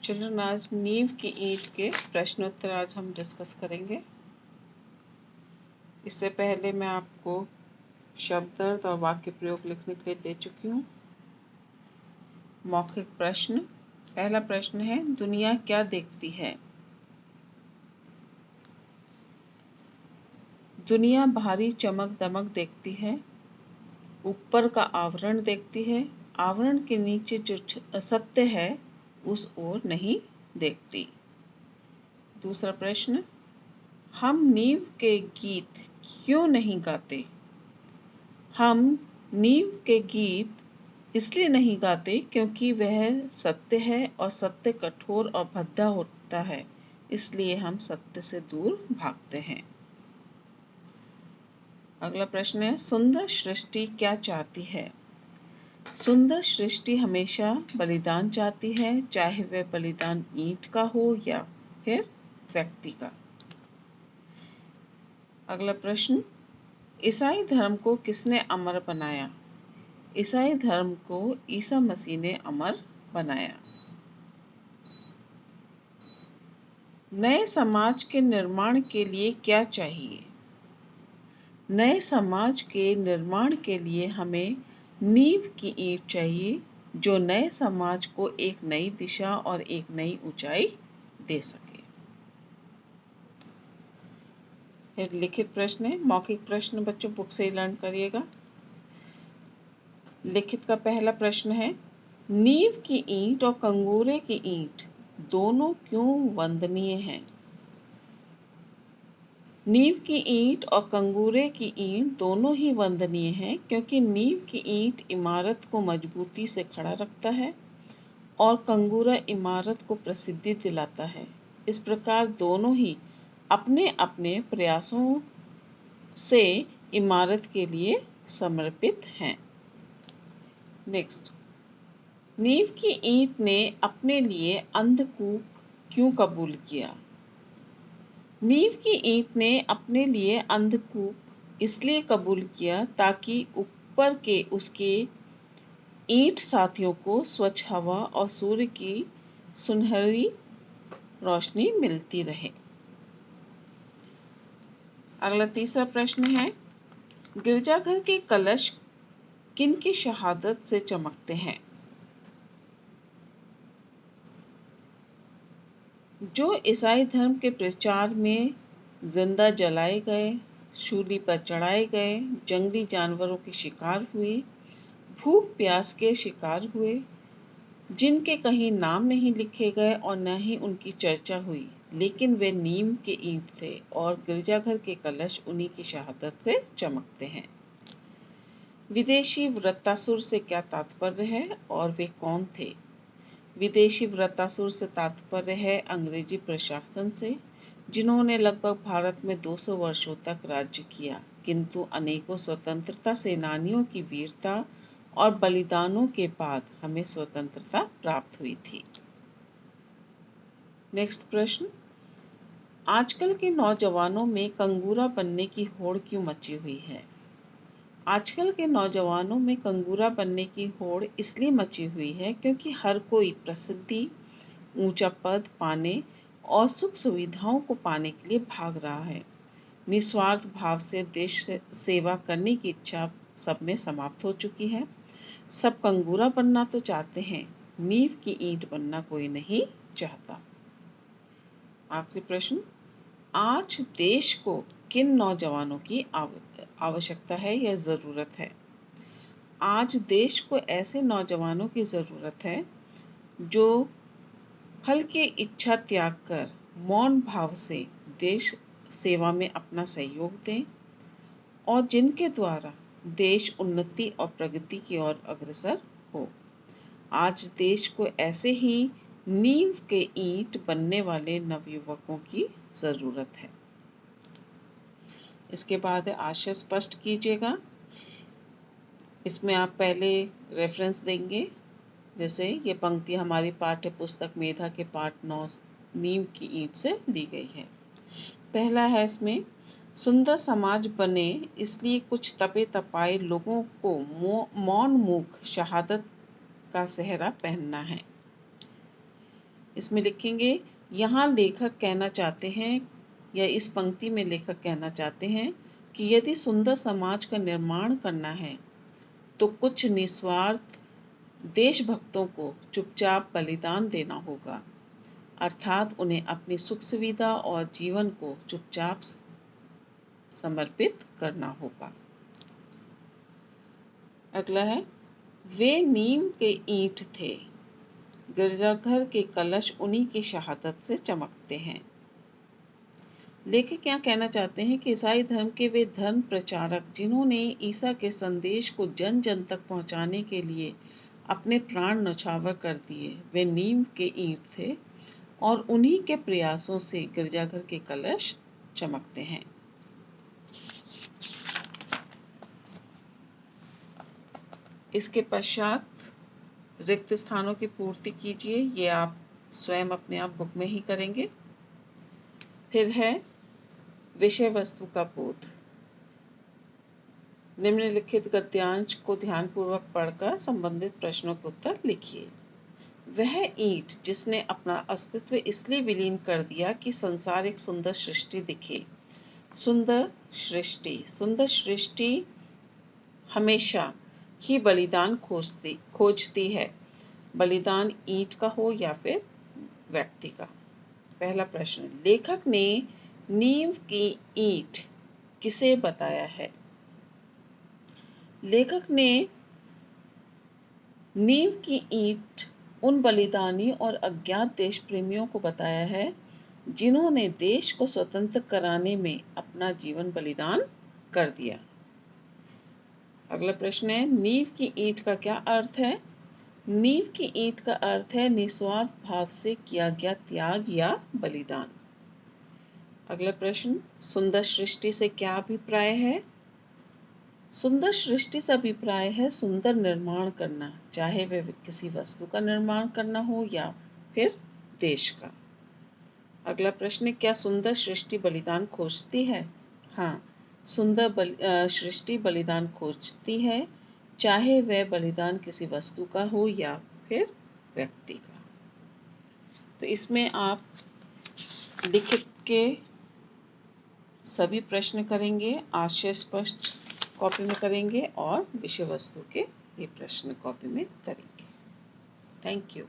Children, आज नींव की ईंट के प्रश्नोत्तर आज हम डिस्कस करेंगे। इससे पहले मैं आपको शब्द अर्थ और वाक्य प्रयोग लिखने के लिए दे चुकी हूँ। मौखिक प्रश्न। पहला प्रश्न है, दुनिया क्या देखती है? दुनिया बाहरी चमक दमक देखती है, ऊपर का आवरण देखती है, आवरण के नीचे जो सत्य है उस ओर नहीं देखती। दूसरा प्रश्न, हम नींव के गीत क्यों नहीं गाते? हम नींव के गीत इसलिए नहीं गाते क्योंकि वह सत्य है और सत्य कठोर और भद्दा होता है, इसलिए हम सत्य से दूर भागते हैं। अगला प्रश्न है, सुंदर सृष्टि क्या चाहती है? सुंदर सृष्टि हमेशा बलिदान चाहती है, चाहे वह बलिदान ईंट का हो या फिर व्यक्ति का। अगला प्रश्न, ईसाई धर्म को किसने अमर बनाया? ईसाई धर्म को ईसा मसीह ने अमर बनाया। नए समाज के निर्माण के लिए क्या चाहिए? नए समाज के निर्माण के लिए हमें नींव की ईंट चाहिए, जो नए समाज को एक नई दिशा और एक नई ऊंचाई दे सके। फिर लिखित प्रश्न है, मौखिक प्रश्न बच्चों बुक से ही लर्न करिएगा। लिखित का पहला प्रश्न है, नींव की ईंट और कंगूरे की ईंट दोनों क्यों वंदनीय हैं? नींव की ईंट और कंगूरे की ईंट दोनों ही वंदनीय हैं क्योंकि नींव की ईंट इमारत को मजबूती से खड़ा रखता है और कंगूरा इमारत को प्रसिद्धि दिलाता है। इस प्रकार दोनों ही अपने अपने प्रयासों से इमारत के लिए समर्पित हैं। नेक्स्ट, नींव की ईंट ने अपने लिए अंधकूप क्यों कबूल किया? नींव की ईंट ने अपने लिए अंधकूप इसलिए कबूल किया ताकि ऊपर के उसके ईंट साथियों को स्वच्छ हवा और सूर्य की सुनहरी रोशनी मिलती रहे। अगला तीसरा प्रश्न है, गिरजाघर के कलश किनकी शहादत से चमकते हैं? जो ईसाई धर्म के प्रचार में जिंदा जलाए गए, शूली पर चढ़ाए गए, जंगली जानवरों के शिकार हुए, भूख प्यास के शिकार हुए, जिनके कहीं नाम नहीं लिखे गए और न ही उनकी चर्चा हुई, लेकिन वे नीम के ईंट थे और गिरजाघर के कलश उन्हीं की शहादत से चमकते हैं। विदेशी वृत्तासुर से क्या तात्पर्य है और वे कौन थे? विदेशी वृत्तासुर से तात्पर्य है अंग्रेजी प्रशासन से, जिन्होंने लगभग भारत में 200 वर्षों तक राज्य किया, किंतु अनेकों स्वतंत्रता सेनानियों की वीरता और बलिदानों के बाद हमें स्वतंत्रता प्राप्त हुई थी। नेक्स्ट प्रश्न, आजकल के नौजवानों में कंगूरा बनने की होड़ क्यों मची हुई है? आजकल के नौजवानों में कंगूरा बनने की होड़ इसलिए मची हुई है क्योंकि हर कोई प्रसिद्धि, ऊंचा पद पाने और सुख सुविधाओं को पाने के लिए भाग रहा है। निस्वार्थ भाव से देश सेवा करने की इच्छा सब में समाप्त हो चुकी है। सब कंगूरा बनना तो चाहते हैं, नींव की ईंट बनना कोई नहीं चाहता। आखिरी प्रश्न, आज देश को किन नौजवानों की आवश्यकता है या जरूरत है? आज देश को ऐसे नौजवानों की जरूरत है जो फल की इच्छा त्याग कर मौन भाव से देश सेवा में अपना सहयोग दें और जिनके द्वारा देश उन्नति और प्रगति की ओर अग्रसर हो। आज देश को ऐसे ही नींव के ईंट बनने वाले नवयुवकों की जरूरत है। इसके बाद आशय स्पष्ट कीजिएगा। इसमें आप पहले रेफरेंस देंगे, जैसे ये पंक्ति हमारी पाठ्य पुस्तक मेधा के पाठ 9 नींव की ईंट से ली गई है। पहला है इसमें, सुंदर समाज बने इसलिए कुछ तपे तपाए लोगों को मौन मुख शहादत का सेहरा पहनना है। इसमें लिखेंगे, यहाँ लेखक कहना चाहते हैं या इस पंक्ति में लेखक कहना चाहते हैं कि यदि सुंदर समाज का निर्माण करना है तो कुछ निस्वार्थ देशभक्तों को चुपचाप बलिदान देना होगा, अर्थात उन्हें अपनी सुख सुविधा और जीवन को चुपचाप समर्पित करना होगा। अगला है, वे नीम के ईंट थे, गिरजाघर के कलश उन्हीं की शहादत से चमकते हैं। लेखक क्या कहना चाहते हैं कि ईसाई धर्म के वे धर्म प्रचारक जिन्होंने ईसा के संदेश को जन जन तक पहुंचाने के लिए अपने प्राण न्यौछावर कर दिए, वे नीम के ईंट थे और उन्हीं के प्रयासों से गिरजाघर के कलश चमकते हैं। इसके पश्चात रिक्त स्थानों की पूर्ति कीजिए, ये आप स्वयं अपने आप बुक में ही करेंगे। फिर है विषय वस्तु का बोध। निम्नलिखित गद्यांश को ध्यानपूर्वक पढ़कर संबंधित प्रश्नों के उत्तर लिखिए। वह ईंट जिसने अपना अस्तित्व इसलिए विलीन कर दिया कि संसार एक सुंदर सृष्टि दिखे। सुंदर सृष्टि हमेशा ही बलिदान खोजती है, बलिदान ईंट का हो या फिर व्यक्ति का। पहला प्रश्न, लेखक ने नीम की ईंट किसे बताया है? लेखक ने नीम की ईंट उन बलिदानी और अज्ञात देश प्रेमियों को बताया है जिन्होंने देश को स्वतंत्र कराने में अपना जीवन बलिदान कर दिया। अगला प्रश्न है, नींव की ईंट का क्या अर्थ है? नींव की ईंट का अर्थ है निस्वार्थ भाव से किया गया त्याग या बलिदान। अगला प्रश्न, सुंदर सृष्टि से क्या अभिप्राय है? सुंदर सृष्टि से अभिप्राय है सुंदर निर्माण करना, चाहे वह किसी वस्तु का निर्माण करना हो या फिर देश का। अगला प्रश्न, क्या सुंदर सृष्टि बलिदान खोजती है? हाँ, सुंदर सृष्टि बलिदान खोजती है, चाहे वह बलिदान किसी वस्तु का हो या फिर व्यक्ति का। तो इसमें आप लिखित के सभी प्रश्न करेंगे, आशय स्पष्ट कॉपी में करेंगे और विषय वस्तु के ये प्रश्न कॉपी में करेंगे। Thank you.